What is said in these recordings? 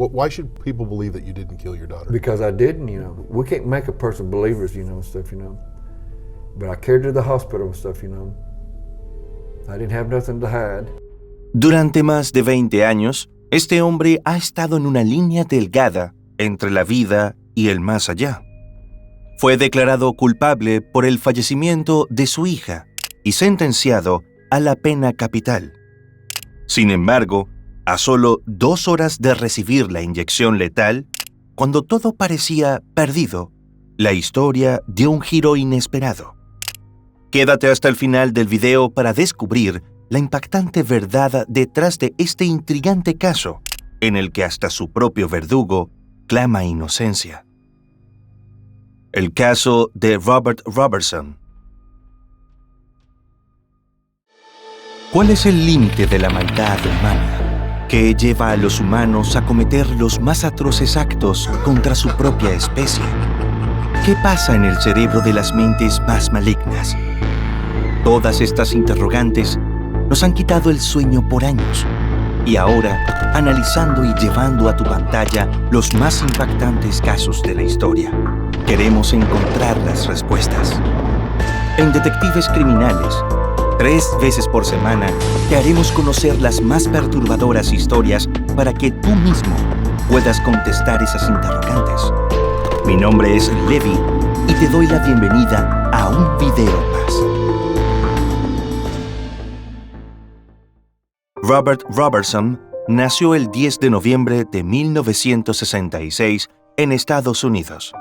Why should people believe that you didn't kill your daughter? Because I didn't, you know. We can't make a person believers, you know, and stuff, you know. But I carried her to the hospital and stuff, you know. I didn't have nothing to hide. Durante más de 20 años, este hombre ha estado en una línea delgada entre la vida y el más allá. Fue declarado culpable por el fallecimiento de su hija y sentenciado a la pena capital. Sin embargo, a solo 2 horas de recibir la inyección letal, cuando todo parecía perdido, la historia dio un giro inesperado. Quédate hasta el final del video para descubrir la impactante verdad detrás de este intrigante caso, en el que hasta su propio verdugo clama inocencia. El caso de Robert Robertson. ¿Cuál es el límite de la maldad humana que lleva a los humanos a cometer los más atroces actos contra su propia especie? ¿Qué pasa en el cerebro de las mentes más malignas? Todas estas interrogantes nos han quitado el sueño por años. Y ahora, analizando y llevando a tu pantalla los más impactantes casos de la historia, queremos encontrar las respuestas. En Detectives Criminales, 3 veces por semana, te haremos conocer las más perturbadoras historias para que tú mismo puedas contestar esas interrogantes. Mi nombre es Levi y te doy la bienvenida a un video más. Robert Robertson nació el 10 de noviembre de 1966 en Estados Unidos.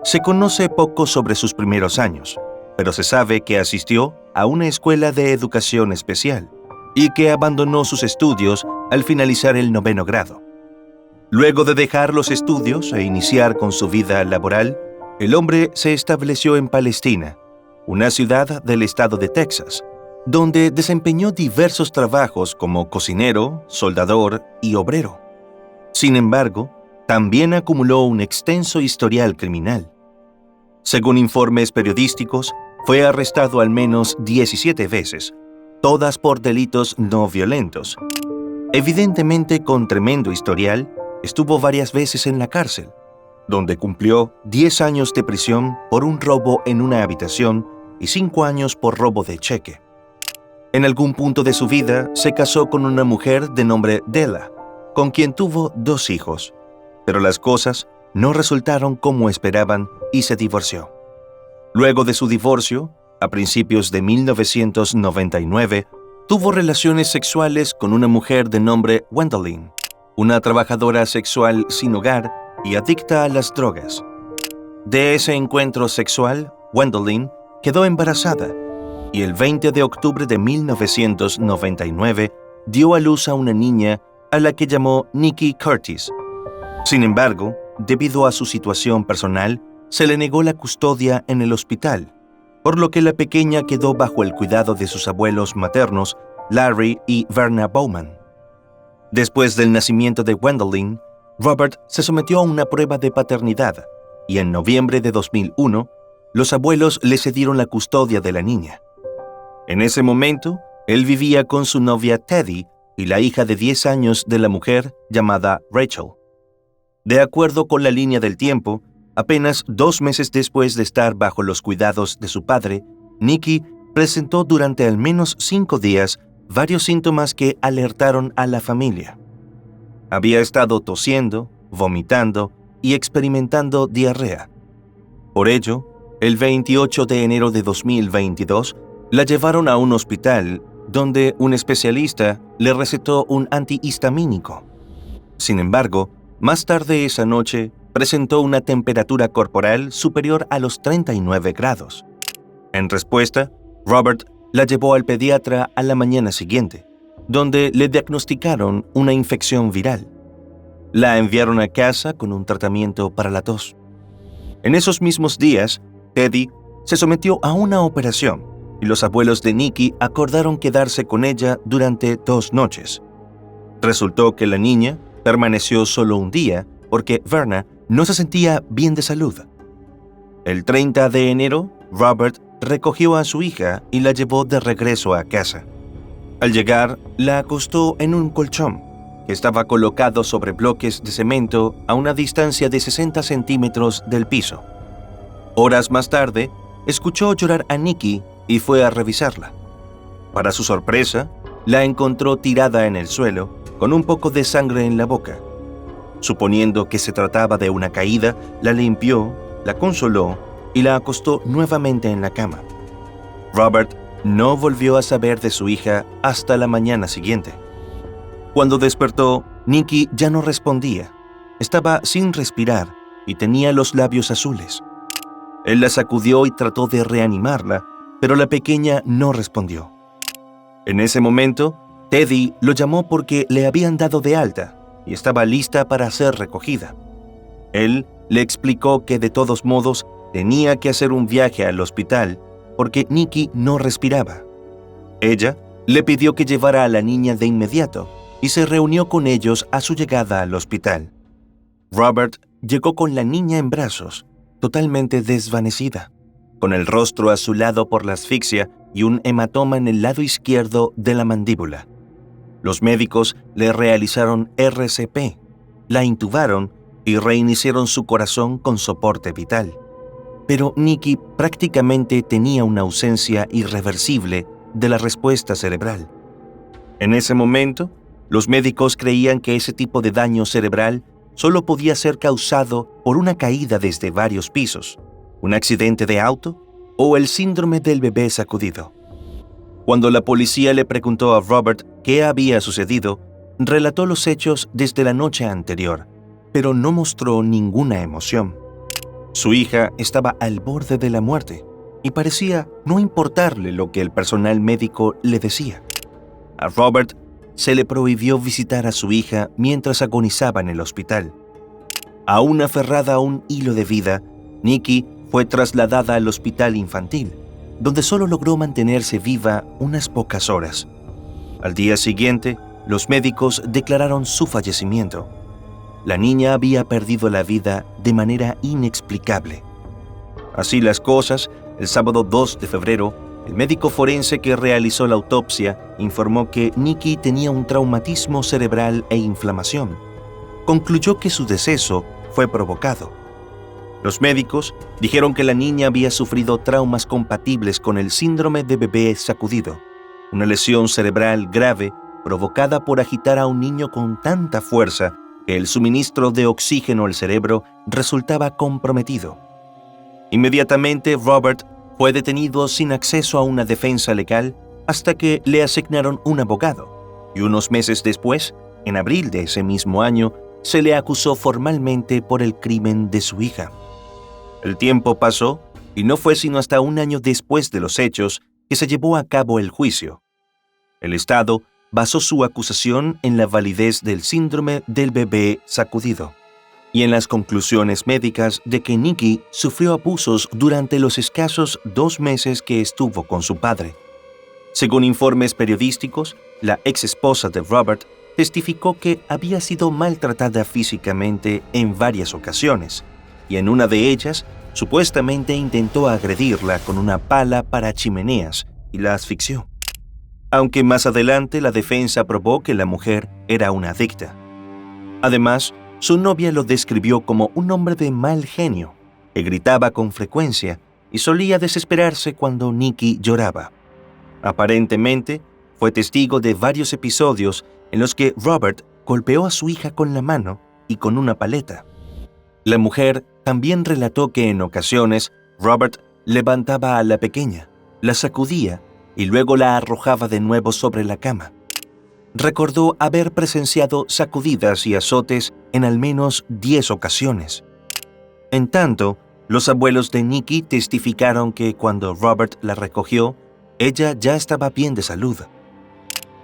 Se conoce poco sobre sus primeros años, pero se sabe que asistió a una escuela de educación especial y que abandonó sus estudios al finalizar el 9º grado. Luego de dejar los estudios e iniciar con su vida laboral, el hombre se estableció en Palestina, una ciudad del estado de Texas, donde desempeñó diversos trabajos como cocinero, soldador y obrero. Sin embargo, también acumuló un extenso historial criminal. Según informes periodísticos, fue arrestado al menos 17 veces, todas por delitos no violentos. Evidentemente con tremendo historial, estuvo varias veces en la cárcel, donde cumplió 10 años de prisión por un robo en una habitación y 5 años por robo de cheque. En algún punto de su vida se casó con una mujer de nombre Della, con quien tuvo 2 hijos, pero las cosas no resultaron como esperaban y se divorció. Luego de su divorcio, a principios de 1999, tuvo relaciones sexuales con una mujer de nombre Gwendolyn, una trabajadora sexual sin hogar y adicta a las drogas. De ese encuentro sexual, Gwendolyn quedó embarazada y el 20 de octubre de 1999 dio a luz a una niña a la que llamó Nikki Curtis. Sin embargo, debido a su situación personal, se le negó la custodia en el hospital, por lo que la pequeña quedó bajo el cuidado de sus abuelos maternos, Larry y Verna Bowman. Después del nacimiento de Gwendolyn, Robert se sometió a una prueba de paternidad y en noviembre de 2001, los abuelos le cedieron la custodia de la niña. En ese momento, él vivía con su novia Teddy y la hija de 10 años de la mujer llamada Rachel. De acuerdo con la línea del tiempo, apenas 2 meses después de estar bajo los cuidados de su padre, Nikki presentó durante al menos 5 días varios síntomas que alertaron a la familia. Había estado tosiendo, vomitando y experimentando diarrea. Por ello, el 28 de enero de 2022, la llevaron a un hospital donde un especialista le recetó un antihistamínico. Sin embargo, más tarde esa noche, presentó una temperatura corporal superior a los 39 grados. En respuesta, Robert la llevó al pediatra a la mañana siguiente, donde le diagnosticaron una infección viral. La enviaron a casa con un tratamiento para la tos. En esos mismos días, Teddy se sometió a una operación y los abuelos de Nikki acordaron quedarse con ella durante 2 noches. Resultó que la niña permaneció solo un día porque Verna no se sentía bien de salud. El 30 de enero, Robert recogió a su hija y la llevó de regreso a casa. Al llegar, la acostó en un colchón que estaba colocado sobre bloques de cemento a una distancia de 60 centímetros del piso. Horas más tarde, escuchó llorar a Nikki y fue a revisarla. Para su sorpresa, la encontró tirada en el suelo, con un poco de sangre en la boca. Suponiendo que se trataba de una caída, la limpió, la consoló y la acostó nuevamente en la cama. Robert no volvió a saber de su hija hasta la mañana siguiente. Cuando despertó, Nikki ya no respondía. Estaba sin respirar y tenía los labios azules. Él la sacudió y trató de reanimarla, pero la pequeña no respondió. En ese momento, Teddy lo llamó porque le habían dado de alta y estaba lista para ser recogida. Él le explicó que de todos modos tenía que hacer un viaje al hospital porque Nikki no respiraba. Ella le pidió que llevara a la niña de inmediato y se reunió con ellos a su llegada al hospital. Robert llegó con la niña en brazos, totalmente desvanecida, con el rostro azulado por la asfixia y un hematoma en el lado izquierdo de la mandíbula. Los médicos le realizaron RCP, la intubaron y reiniciaron su corazón con soporte vital. Pero Nikki prácticamente tenía una ausencia irreversible de la respuesta cerebral. En ese momento, los médicos creían que ese tipo de daño cerebral solo podía ser causado por una caída desde varios pisos, un accidente de auto o el síndrome del bebé sacudido. Cuando la policía le preguntó a Robert qué había sucedido, relató los hechos desde la noche anterior, pero no mostró ninguna emoción. Su hija estaba al borde de la muerte y parecía no importarle lo que el personal médico le decía. A Robert se le prohibió visitar a su hija mientras agonizaba en el hospital. Aún aferrada a un hilo de vida, Nikki fue trasladada al hospital infantil, donde solo logró mantenerse viva unas pocas horas. Al día siguiente, los médicos declararon su fallecimiento. La niña había perdido la vida de manera inexplicable. Así las cosas, el sábado 2 de febrero, el médico forense que realizó la autopsia informó que Nikki tenía un traumatismo cerebral e inflamación. Concluyó que su deceso fue provocado. Los médicos dijeron que la niña había sufrido traumas compatibles con el síndrome de bebé sacudido, una lesión cerebral grave provocada por agitar a un niño con tanta fuerza que el suministro de oxígeno al cerebro resultaba comprometido. Inmediatamente, Robert fue detenido sin acceso a una defensa legal hasta que le asignaron un abogado, y unos meses después, en abril de ese mismo año, se le acusó formalmente por el crimen de su hija. El tiempo pasó y no fue sino hasta un año después de los hechos que se llevó a cabo el juicio. El Estado basó su acusación en la validez del síndrome del bebé sacudido y en las conclusiones médicas de que Nikki sufrió abusos durante los escasos 2 meses que estuvo con su padre. Según informes periodísticos, la ex esposa de Robert testificó que había sido maltratada físicamente en varias ocasiones, y en una de ellas, supuestamente intentó agredirla con una pala para chimeneas y la asfixió. Aunque más adelante la defensa probó que la mujer era una adicta. Además, su novia lo describió como un hombre de mal genio, que gritaba con frecuencia y solía desesperarse cuando Nikki lloraba. Aparentemente, fue testigo de varios episodios en los que Robert golpeó a su hija con la mano y con una paleta. La mujer también relató que en ocasiones Robert levantaba a la pequeña, la sacudía y luego la arrojaba de nuevo sobre la cama. Recordó haber presenciado sacudidas y azotes en al menos 10 ocasiones. En tanto, los abuelos de Nikki testificaron que cuando Robert la recogió, ella ya estaba bien de salud.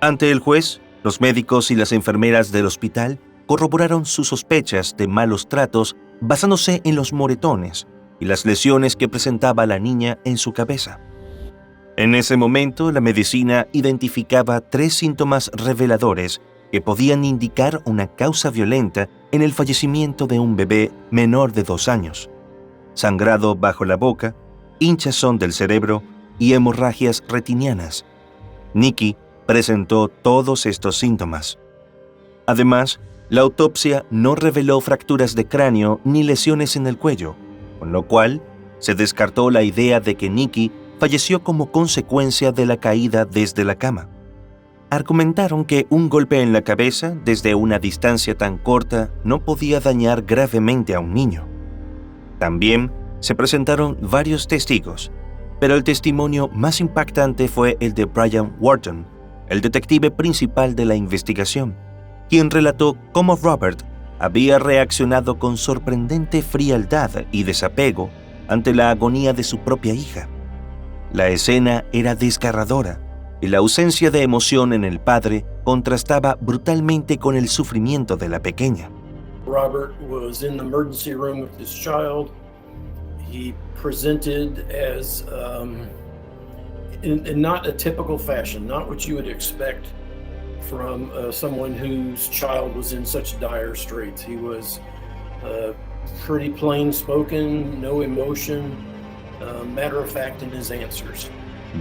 Ante el juez, los médicos y las enfermeras del hospital corroboraron sus sospechas de malos tratos basándose en los moretones y las lesiones que presentaba la niña en su cabeza. En ese momento, la medicina identificaba 3 síntomas reveladores que podían indicar una causa violenta en el fallecimiento de un bebé menor de 2 años: sangrado bajo la boca, hinchazón del cerebro y hemorragias retinianas. Nikki presentó todos estos síntomas. Además, la autopsia no reveló fracturas de cráneo ni lesiones en el cuello, con lo cual se descartó la idea de que Nikki falleció como consecuencia de la caída desde la cama. Argumentaron que un golpe en la cabeza desde una distancia tan corta no podía dañar gravemente a un niño. También se presentaron varios testigos, pero el testimonio más impactante fue el de Brian Wharton, el detective principal de la investigación, quien relató cómo Robert había reaccionado con sorprendente frialdad y desapego ante la agonía de su propia hija. La escena era desgarradora y la ausencia de emoción en el padre contrastaba brutalmente con el sufrimiento de la pequeña. Robert was in the emergency room with his child. He presented as in not a typical fashion, not what you would expect from someone whose child was in such dire straits. He was pretty plain spoken, no emotion, matter of fact in his answers.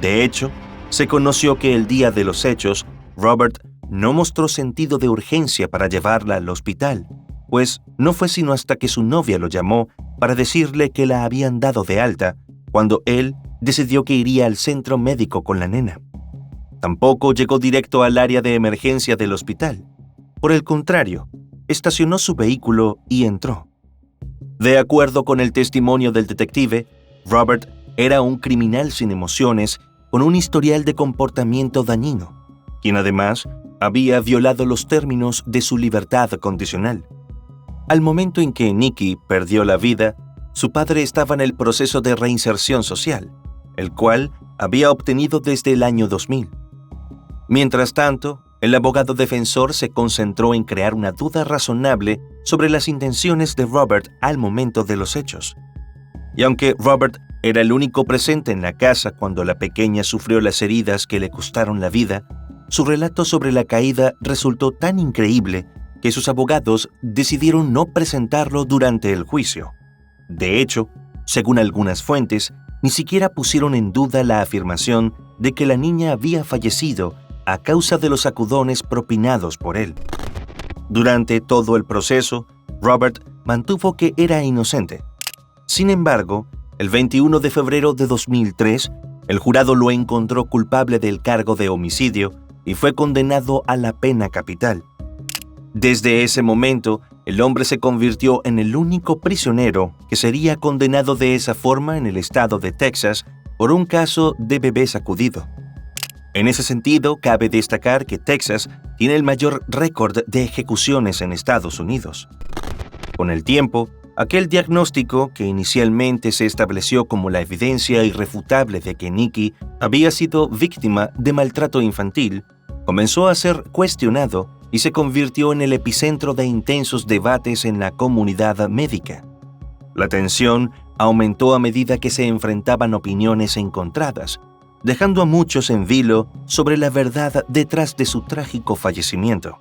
De hecho, se conoció que el día de los hechos, Robert no mostró sentido de urgencia para llevarla al hospital, pues no fue sino hasta que su novia lo llamó para decirle que la habían dado de alta, cuando él decidió que iría al centro médico con la nena. Tampoco llegó directo al área de emergencia del hospital. Por el contrario, estacionó su vehículo y entró. De acuerdo con el testimonio del detective, Robert era un criminal sin emociones con un historial de comportamiento dañino, quien además había violado los términos de su libertad condicional. Al momento en que Nikki perdió la vida, su padre estaba en el proceso de reinserción social, el cual había obtenido desde el año 2000. Mientras tanto, el abogado defensor se concentró en crear una duda razonable sobre las intenciones de Robert al momento de los hechos. Y aunque Robert era el único presente en la casa cuando la pequeña sufrió las heridas que le costaron la vida, su relato sobre la caída resultó tan increíble que sus abogados decidieron no presentarlo durante el juicio. De hecho, según algunas fuentes, ni siquiera pusieron en duda la afirmación de que la niña había fallecido a causa de los sacudones propinados por él. Durante todo el proceso, Robert mantuvo que era inocente. Sin embargo, el 21 de febrero de 2003, el jurado lo encontró culpable del cargo de homicidio y fue condenado a la pena capital. Desde ese momento, el hombre se convirtió en el único prisionero que sería condenado de esa forma en el estado de Texas por un caso de bebé sacudido. En ese sentido, cabe destacar que Texas tiene el mayor récord de ejecuciones en Estados Unidos. Con el tiempo, aquel diagnóstico que inicialmente se estableció como la evidencia irrefutable de que Nikki había sido víctima de maltrato infantil, comenzó a ser cuestionado y se convirtió en el epicentro de intensos debates en la comunidad médica. La tensión aumentó a medida que se enfrentaban opiniones encontradas, dejando a muchos en vilo sobre la verdad detrás de su trágico fallecimiento.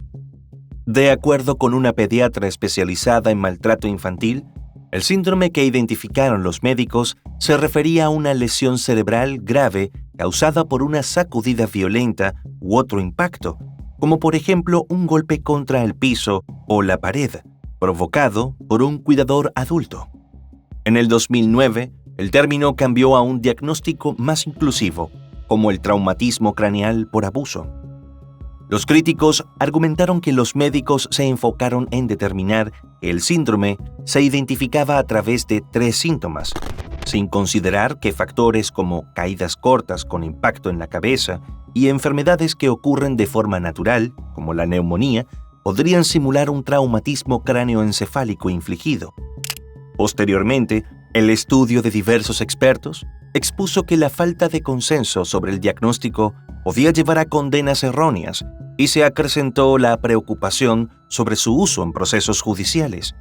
De acuerdo con una pediatra especializada en maltrato infantil, el síndrome que identificaron los médicos se refería a una lesión cerebral grave causada por una sacudida violenta u otro impacto, como por ejemplo un golpe contra el piso o la pared, provocado por un cuidador adulto. En el 2009, el término cambió a un diagnóstico más inclusivo, como el traumatismo craneal por abuso. Los críticos argumentaron que los médicos se enfocaron en determinar que el síndrome se identificaba a través de 3 síntomas, sin considerar que factores como caídas cortas con impacto en la cabeza y enfermedades que ocurren de forma natural, como la neumonía, podrían simular un traumatismo cráneoencefálico infligido. Posteriormente, el estudio de diversos expertos expuso que la falta de consenso sobre el diagnóstico podía llevar a condenas erróneas y se acrecentó la preocupación sobre su uso en procesos judiciales.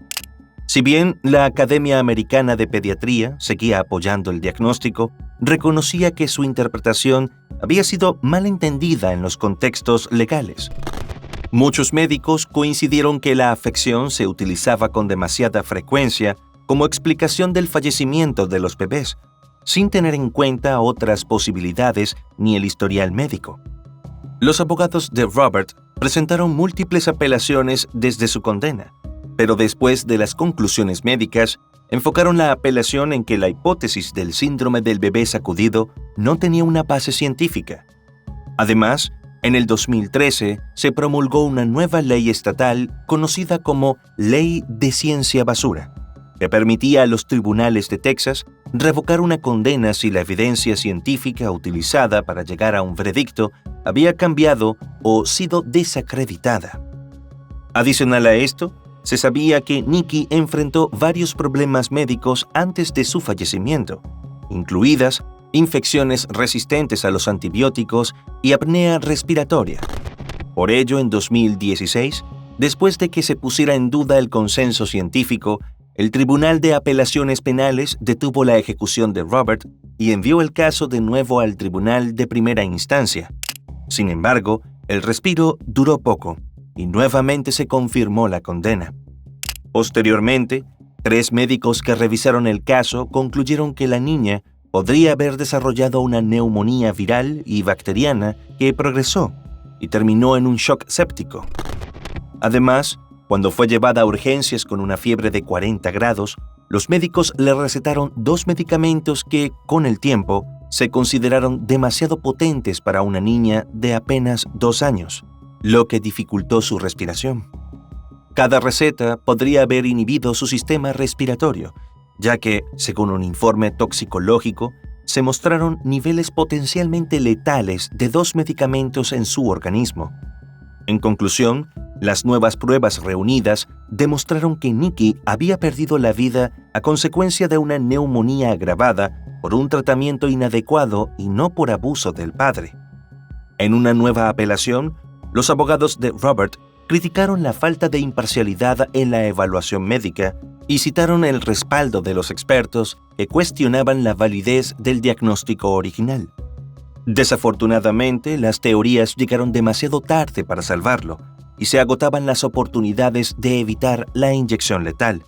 Si bien la Academia Americana de Pediatría seguía apoyando el diagnóstico, reconocía que su interpretación había sido mal entendida en los contextos legales. Muchos médicos coincidieron que la afección se utilizaba con demasiada frecuencia como explicación del fallecimiento de los bebés, sin tener en cuenta otras posibilidades ni el historial médico. Los abogados de Robert presentaron múltiples apelaciones desde su condena, pero después de las conclusiones médicas, enfocaron la apelación en que la hipótesis del síndrome del bebé sacudido no tenía una base científica. Además, en el 2013 se promulgó una nueva ley estatal conocida como Ley de Ciencia Basura, que permitía a los tribunales de Texas revocar una condena si la evidencia científica utilizada para llegar a un veredicto había cambiado o sido desacreditada. Adicional a esto, se sabía que Nikki enfrentó varios problemas médicos antes de su fallecimiento, incluidas infecciones resistentes a los antibióticos y apnea respiratoria. Por ello, en 2016, después de que se pusiera en duda el consenso científico, el Tribunal de Apelaciones Penales detuvo la ejecución de Robert y envió el caso de nuevo al Tribunal de Primera Instancia. Sin embargo, el respiro duró poco y nuevamente se confirmó la condena. Posteriormente, 3 médicos que revisaron el caso concluyeron que la niña podría haber desarrollado una neumonía viral y bacteriana que progresó y terminó en un shock séptico. Además, cuando fue llevada a urgencias con una fiebre de 40 grados, los médicos le recetaron 2 medicamentos que, con el tiempo, se consideraron demasiado potentes para una niña de apenas 2 años, lo que dificultó su respiración. Cada receta podría haber inhibido su sistema respiratorio, ya que, según un informe toxicológico, se mostraron niveles potencialmente letales de 2 medicamentos en su organismo. En conclusión, las nuevas pruebas reunidas demostraron que Nikki había perdido la vida a consecuencia de una neumonía agravada por un tratamiento inadecuado y no por abuso del padre. En una nueva apelación, los abogados de Robert criticaron la falta de imparcialidad en la evaluación médica y citaron el respaldo de los expertos que cuestionaban la validez del diagnóstico original. Desafortunadamente, las teorías llegaron demasiado tarde para salvarlo y se agotaban las oportunidades de evitar la inyección letal.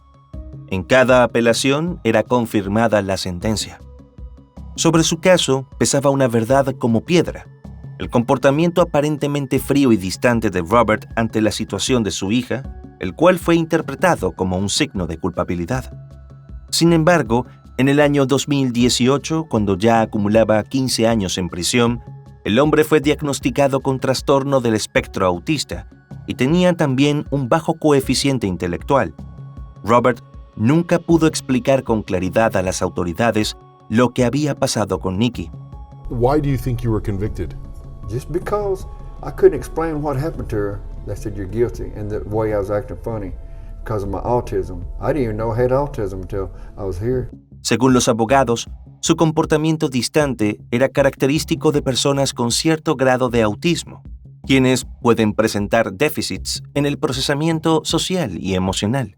En cada apelación era confirmada la sentencia. Sobre su caso pesaba una verdad como piedra: el comportamiento aparentemente frío y distante de Robert ante la situación de su hija, el cual fue interpretado como un signo de culpabilidad. Sin embargo, en el año 2018, cuando ya acumulaba 15 años en prisión, el hombre fue diagnosticado con trastorno del espectro autista y tenía también un bajo coeficiente intelectual. Robert nunca pudo explicar con claridad a las autoridades lo que había pasado con Nikki. Why do you think you were convicted? Just because I couldn't explain what happened to her, they said you're guilty, and the way I was acting funny because of my autism. I didn't even know I had autism until I was here. Según los abogados, su comportamiento distante era característico de personas con cierto grado de autismo, quienes pueden presentar déficits en el procesamiento social y emocional.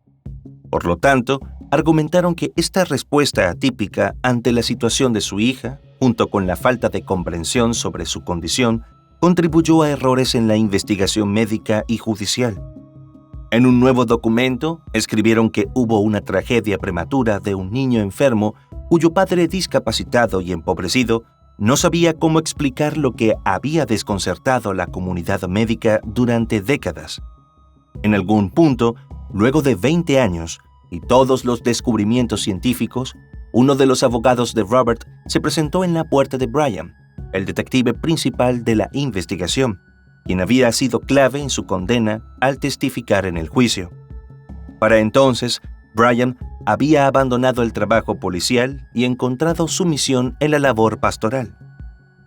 Por lo tanto, argumentaron que esta respuesta atípica ante la situación de su hija, junto con la falta de comprensión sobre su condición, contribuyó a errores en la investigación médica y judicial. En un nuevo documento, escribieron que hubo una tragedia prematura de un niño enfermo cuyo padre discapacitado y empobrecido no sabía cómo explicar lo que había desconcertado a la comunidad médica durante décadas. En algún punto, luego de 20 años y todos los descubrimientos científicos, uno de los abogados de Robert se presentó en la puerta de Brian, el detective principal de la investigación, quien había sido clave en su condena al testificar en el juicio. Para entonces, Brian había abandonado el trabajo policial y encontrado su misión en la labor pastoral.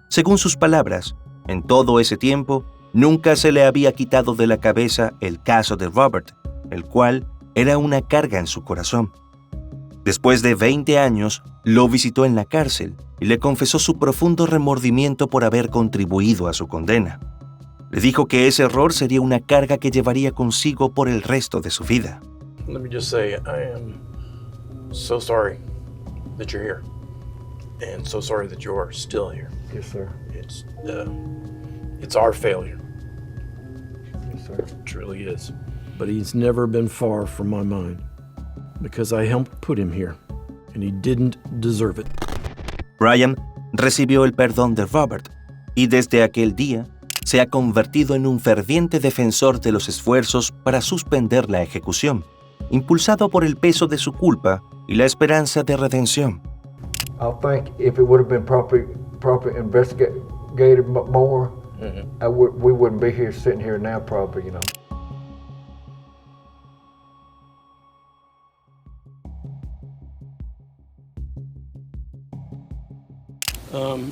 Según sus palabras, en todo ese tiempo, nunca se le había quitado de la cabeza el caso de Robert, el cual era una carga en su corazón. Después de 20 años, lo visitó en la cárcel y le confesó su profundo remordimiento por haber contribuido a su condena. Le dijo que ese error sería una carga que llevaría consigo por el resto de su vida. Let me just say, I am so sorry that you're here, and so sorry that you're still here. Yes, sir. It's our failure. Yes, sir. It truly is. But he's never been far from my mind, because I helped put him here, and he didn't deserve it. Brian recibió el perdón de Robert y desde aquel día se ha convertido en un ferviente defensor de los esfuerzos para suspender la ejecución, impulsado por el peso de su culpa y la esperanza de redención. I think if it would have been properly investigated more, we wouldn't be here sitting here now, probably, you know.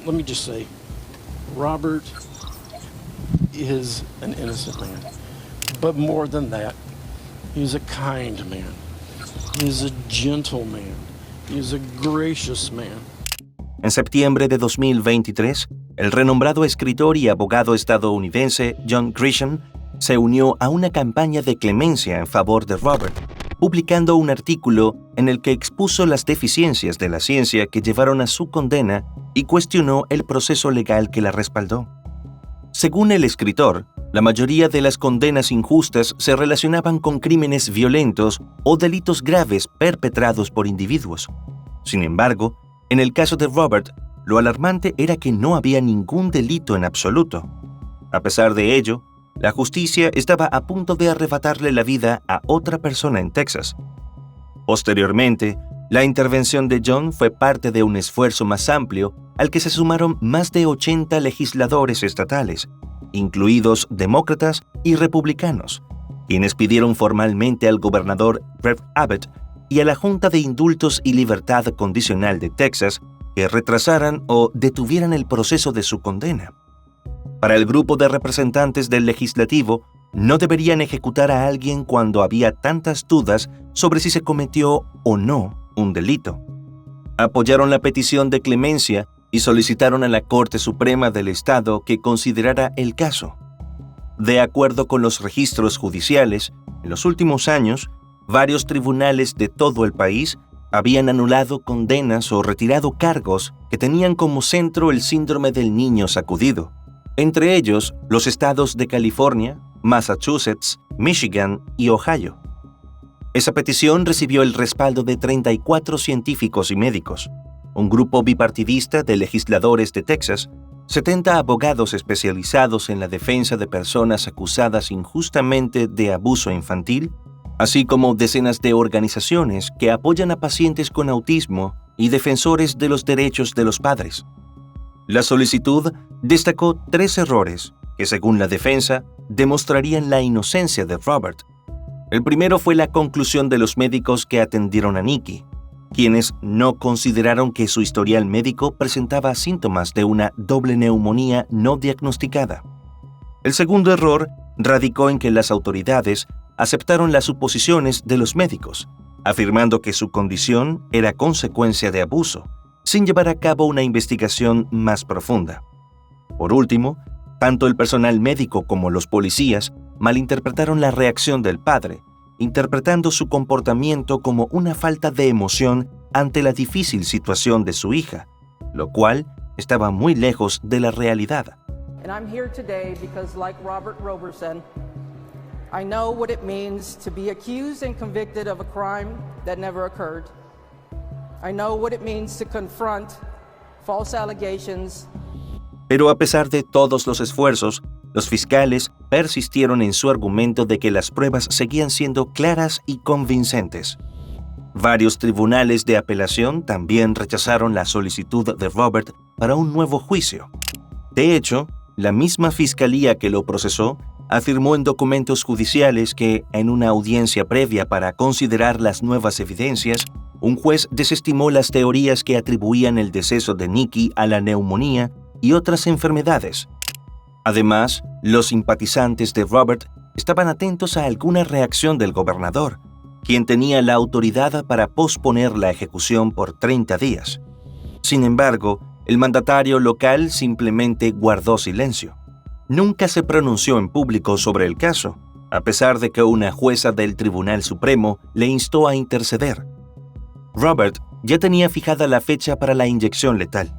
Let me just say, Robert is an innocent man, but more than that, he's a kind man. He's a gentle man. He's a gracious man. En septiembre de 2023, el renombrado escritor y abogado estadounidense John Grisham se unió a una campaña de clemencia en favor de Robert, publicando un artículo en el que expuso las deficiencias de la ciencia que llevaron a su condena y cuestionó el proceso legal que la respaldó. Según el escritor, la mayoría de las condenas injustas se relacionaban con crímenes violentos o delitos graves perpetrados por individuos. Sin embargo, en el caso de Robert, lo alarmante era que no había ningún delito en absoluto. A pesar de ello, la justicia estaba a punto de arrebatarle la vida a otra persona en Texas. Posteriormente, la intervención de John fue parte de un esfuerzo más amplio al que se sumaron más de 80 legisladores estatales, incluidos demócratas y republicanos, quienes pidieron formalmente al gobernador Greg Abbott y a la Junta de Indultos y Libertad Condicional de Texas que retrasaran o detuvieran el proceso de su condena. Para el grupo de representantes del legislativo, no deberían ejecutar a alguien cuando había tantas dudas sobre si se cometió o no un delito. Apoyaron la petición de clemencia y solicitaron a la Corte Suprema del Estado que considerara el caso. De acuerdo con los registros judiciales, en los últimos años, varios tribunales de todo el país habían anulado condenas o retirado cargos que tenían como centro el síndrome del niño sacudido, entre ellos los estados de California, Massachusetts, Michigan y Ohio. Esa petición recibió el respaldo de 34 científicos y médicos, un grupo bipartidista de legisladores de Texas, 70 abogados especializados en la defensa de personas acusadas injustamente de abuso infantil, así como decenas de organizaciones que apoyan a pacientes con autismo y defensores de los derechos de los padres. La solicitud destacó 3 errores que, según la defensa, demostrarían la inocencia de Robert. El primero fue la conclusión de los médicos que atendieron a Nikki, quienes no consideraron que su historial médico presentaba síntomas de una doble neumonía no diagnosticada. El segundo error radicó en que las autoridades aceptaron las suposiciones de los médicos, afirmando que su condición era consecuencia de abuso, sin llevar a cabo una investigación más profunda. Por último, tanto el personal médico como los policías malinterpretaron la reacción del padre, interpretando su comportamiento como una falta de emoción ante la difícil situación de su hija, lo cual estaba muy lejos de la realidad. And I'm here today because, like Robert Roberson, I know what it means to be accused and convicted of a crime that never occurred. I know what it means to confront false allegations. Pero a pesar de todos los esfuerzos, los fiscales persistieron en su argumento de que las pruebas seguían siendo claras y convincentes. Varios tribunales de apelación también rechazaron la solicitud de Robert para un nuevo juicio. De hecho, la misma fiscalía que lo procesó afirmó en documentos judiciales que, en una audiencia previa para considerar las nuevas evidencias, un juez desestimó las teorías que atribuían el deceso de Nikki a la neumonía y otras enfermedades. Además, los simpatizantes de Robert estaban atentos a alguna reacción del gobernador, quien tenía la autoridad para posponer la ejecución por 30 días. Sin embargo, el mandatario local simplemente guardó silencio. Nunca se pronunció en público sobre el caso, a pesar de que una jueza del Tribunal Supremo le instó a interceder. Robert ya tenía fijada la fecha para la inyección letal.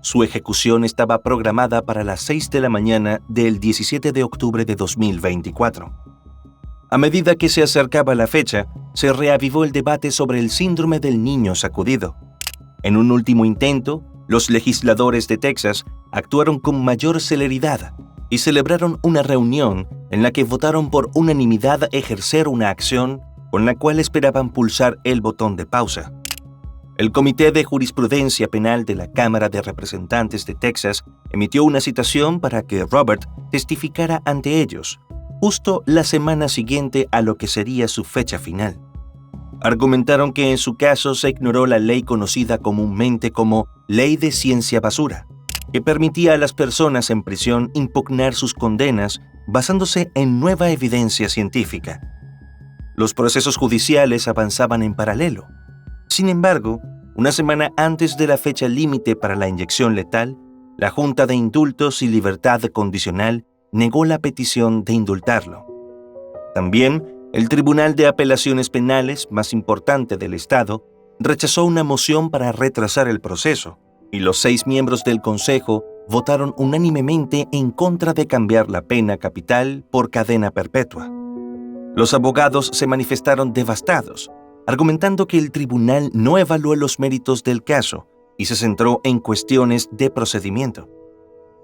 Su ejecución estaba programada para las 6 de la mañana del 17 de octubre de 2024. A medida que se acercaba la fecha, se reavivó el debate sobre el síndrome del niño sacudido. En un último intento, los legisladores de Texas actuaron con mayor celeridad, y celebraron una reunión en la que votaron por unanimidad ejercer una acción con la cual esperaban pulsar el botón de pausa. El Comité de Jurisprudencia Penal de la Cámara de Representantes de Texas emitió una citación para que Robert testificara ante ellos, justo la semana siguiente a lo que sería su fecha final. Argumentaron que en su caso se ignoró la ley conocida comúnmente como Ley de Ciencia Basura, que permitía a las personas en prisión impugnar sus condenas basándose en nueva evidencia científica. Los procesos judiciales avanzaban en paralelo. Sin embargo, una semana antes de la fecha límite para la inyección letal, la Junta de Indultos y Libertad Condicional negó la petición de indultarlo. También, el Tribunal de Apelaciones Penales más importante del Estado rechazó una moción para retrasar el proceso, y los 6 miembros del Consejo votaron unánimemente en contra de cambiar la pena capital por cadena perpetua. Los abogados se manifestaron devastados, argumentando que el tribunal no evaluó los méritos del caso y se centró en cuestiones de procedimiento.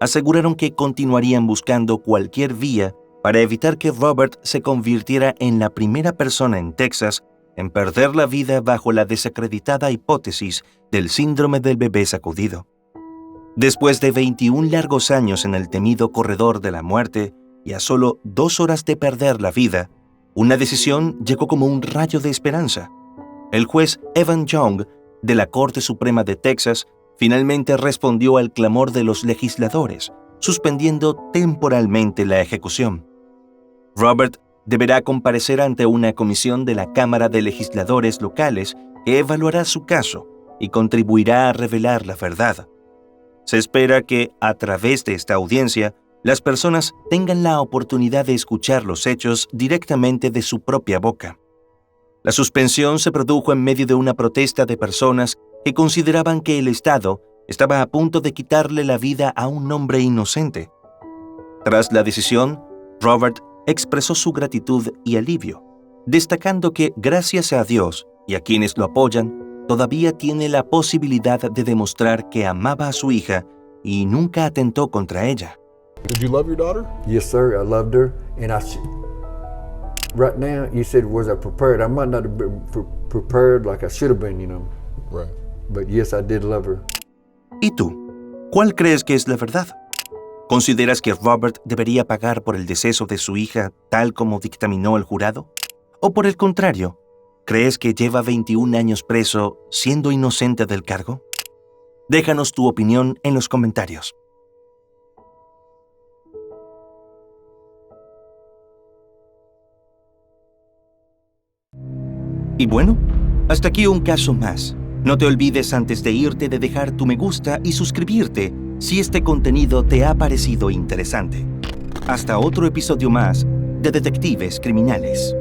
Aseguraron que continuarían buscando cualquier vía para evitar que Robert se convirtiera en la primera persona en Texas en perder la vida bajo la desacreditada hipótesis del síndrome del bebé sacudido. Después de 21 largos años en el temido corredor de la muerte y a solo 2 horas de perder la vida, una decisión llegó como un rayo de esperanza. El juez Evan Young, de la Corte Suprema de Texas, finalmente respondió al clamor de los legisladores, suspendiendo temporalmente la ejecución. Robert deberá comparecer ante una comisión de la Cámara de Legisladores locales que evaluará su caso y contribuirá a revelar la verdad. Se espera que, a través de esta audiencia, las personas tengan la oportunidad de escuchar los hechos directamente de su propia boca. La suspensión se produjo en medio de una protesta de personas que consideraban que el Estado estaba a punto de quitarle la vida a un hombre inocente. Tras la decisión, Robert expresó su gratitud y alivio, destacando que, gracias a Dios y a quienes lo apoyan, todavía tiene la posibilidad de demostrar que amaba a su hija y nunca atentó contra ella. Did you love your daughter? Yes, sir. I loved her, and right now, you said, was I prepared? I might not have been prepared like I should have been, Right. But yes, I did love her. ¿Y tú? ¿Cuál crees que es la verdad? ¿Consideras que Robert debería pagar por el deceso de su hija tal como dictaminó el jurado? ¿O por el contrario, crees que lleva 21 años preso siendo inocente del cargo? Déjanos tu opinión en los comentarios. Y bueno, hasta aquí un caso más. No te olvides antes de irte de dejar tu me gusta y suscribirte si este contenido te ha parecido interesante. Hasta otro episodio más de Detectives Criminales.